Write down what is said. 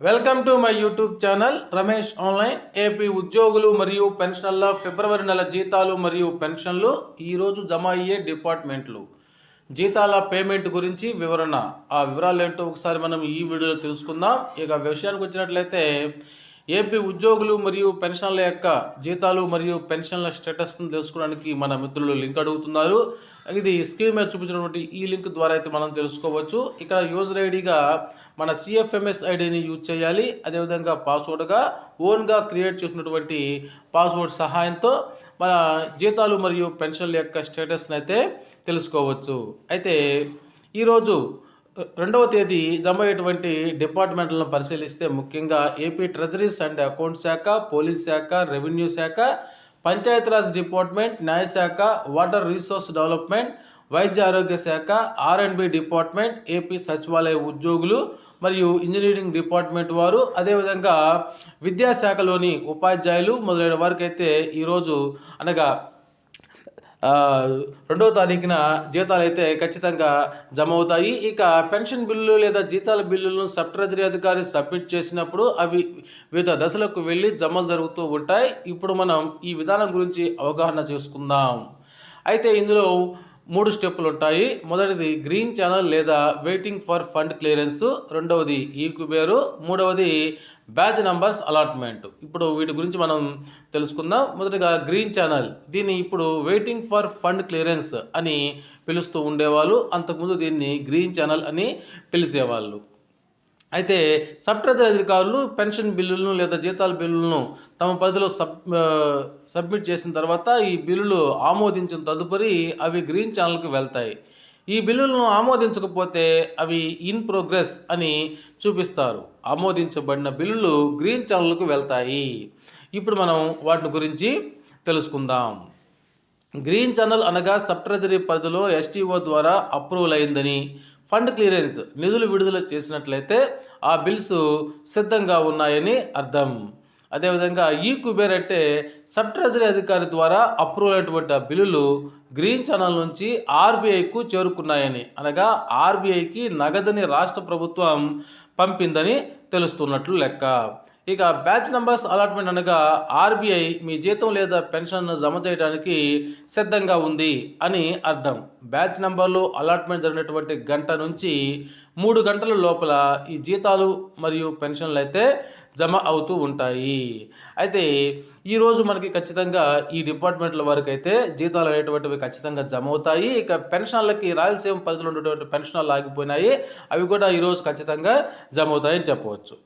Welcome to my YouTube channel Ramesh online. AP ఉద్యోగులు మరియు పెన్షనర్ల ఫిబ్రవరి నెల జీతాలు మరియు పెన్షన్లు ఈరోజు జమ అయ్యే డిపార్ట్మెంట్లు జీతాల పేమెంట్ గురించి వివరణ. ఆ వివరాలు ఏంటో ఒకసారి మనం ఈ వీడియోలో తెలుసుకుందాం. ఇక విషయానికి వచ్చినట్లయితే ఏపీ ఉద్యోగులు మరియు పెన్షన్ల యొక్క జీతాలు మరియు పెన్షన్ల స్టేటస్ను తెలుసుకోవడానికి మన మిత్రులు లింక్ అడుగుతున్నారు. ఇది స్క్రీన్ మీద చూపించినటువంటి ఈ లింక్ ద్వారా అయితే మనం తెలుసుకోవచ్చు. ఇక్కడ యూజర్ ఐడిగా మన సిఎఫ్ఎంఎస్ ఐడిని యూజ్ చేయాలి. అదేవిధంగా పాస్వర్డ్గా ఓన్గా క్రియేట్ చేసినటువంటి పాస్వర్డ్ సహాయంతో మన జీతాలు మరియు పెన్షన్ల యొక్క స్టేటస్ని అయితే తెలుసుకోవచ్చు. అయితే ఈరోజు 2వ తేదీ జమ అయ్యేటువంటి డిపార్ట్మెంట్లను పరిశీలిస్తే ముఖ్యంగా ఏపీ ట్రెజరీస్ అండ్ అకౌంట్ శాఖ, పోలీస్ శాఖ, రెవెన్యూ శాఖ, పంచాయతీరాజ్ డిపార్ట్మెంట్, న్యాయశాఖ, వాటర్ రిసోర్స్ డెవలప్మెంట్, వైద్య ఆరోగ్య శాఖ, ఆర్ఎండ్బి డిపార్ట్మెంట్, ఏపీ సచివాలయ ఉద్యోగులు మరియు ఇంజనీరింగ్ డిపార్ట్మెంట్ వారు, అదేవిధంగా విద్యాశాఖలోని ఉపాధ్యాయులు మొదలైన వారికి అయితే ఈరోజు అనగా 2వ తారీఖున జీతాలు అయితే ఖచ్చితంగా జమ అవుతాయి. ఇక పెన్షన్ బిల్లు లేదా జీతాల బిల్లులను సబ్ ట్రెజరీ అధికారి సబ్మిట్ చేసినప్పుడు అవి వివిధ దశలకు వెళ్ళి జమలు జరుగుతూ ఉంటాయి. ఇప్పుడు మనం ఈ విధానం గురించి అవగాహన చేసుకుందాం. అయితే ఇందులో 3 స్టెప్పులు ఉంటాయి. మొదటిది గ్రీన్ ఛానల్ లేదా వెయిటింగ్ ఫర్ ఫండ్ క్లియరెన్స్, రెండవది ఈ కుబేరు, మూడవది బ్యాచ్ నంబర్స్ అలాట్మెంట్. ఇప్పుడు వీటి గురించి మనం తెలుసుకుందాం. మొదటగా గ్రీన్ ఛానల్, దీన్ని ఇప్పుడు వెయిటింగ్ ఫర్ ఫండ్ క్లియరెన్స్ అని పిలుస్తూ ఉండేవాళ్ళు. అంతకుముందు దీన్ని గ్రీన్ ఛానల్ అని పిలిచేవాళ్ళు. అయితే సబ్ ట్రెజరీ అధికారులు పెన్షన్ బిల్లులను లేదా జీతాల బిల్లులను తమ పరిధిలో సబ్మిట్ చేసిన తర్వాత ఈ బిల్లులు ఆమోదించిన తదుపరి అవి గ్రీన్ ఛానల్కి వెళ్తాయి. ఈ బిల్లులను ఆమోదించకపోతే అవి ఇన్ ప్రోగ్రెస్ అని చూపిస్తారు. ఆమోదించబడిన బిల్లులు గ్రీన్ ఛానల్కు వెళ్తాయి. ఇప్పుడు మనం వాటి గురించి తెలుసుకుందాం. గ్రీన్ ఛానల్ అనగా సబ్ ట్రెజరీ పరిధిలో ఎస్టీఓ ద్వారా అప్రూవల్ అయిందని, ఫండ్ క్లియరెన్స్ నిధులు విడుదల చేసినట్లయితే ఆ బిల్స్ సిద్ధంగా ఉన్నాయని అర్థం. అదేవిధంగా ఈ కుబేర్ అంటే సబ్ ట్రెజరీ అధికారి ద్వారా అప్రూవల్ అయినటువంటి ఆ బిల్లులు గ్రీన్ ఛానల్ నుంచి ఆర్బీఐకు చేరుకున్నాయని, అనగా ఆర్బీఐకి నగదుని రాష్ట్ర ప్రభుత్వం పంపిందని తెలుస్తున్నట్లు లెక్క. ఇక బ్యాచ్ నంబర్స్ అలాట్మెంట్ అనగా ఆర్బీఐ మీ జీతం లేదా పెన్షన్ను జమ చేయడానికి సిద్ధంగా ఉంది అని అర్థం. బ్యాచ్ నంబర్లు అలాట్మెంట్ జరిగినటువంటి గంట నుంచి 3 గంటల లోపల ఈ జీతాలు మరియు పెన్షన్లు అయితే జమ అవుతూ ఉంటాయి. అయితే ఈరోజు మనకి ఖచ్చితంగా ఈ డిపార్ట్మెంట్ల వరకు అయితే జీతాలు అనేటువంటివి ఖచ్చితంగా జమ అవుతాయి. ఇక పెన్షన్లకి రాయలసీమ పరిధిలో ఉన్నటువంటి పెన్షన్లు ఆగిపోయినాయి, అవి కూడా ఈరోజు ఖచ్చితంగా జమ అవుతాయని చెప్పవచ్చు.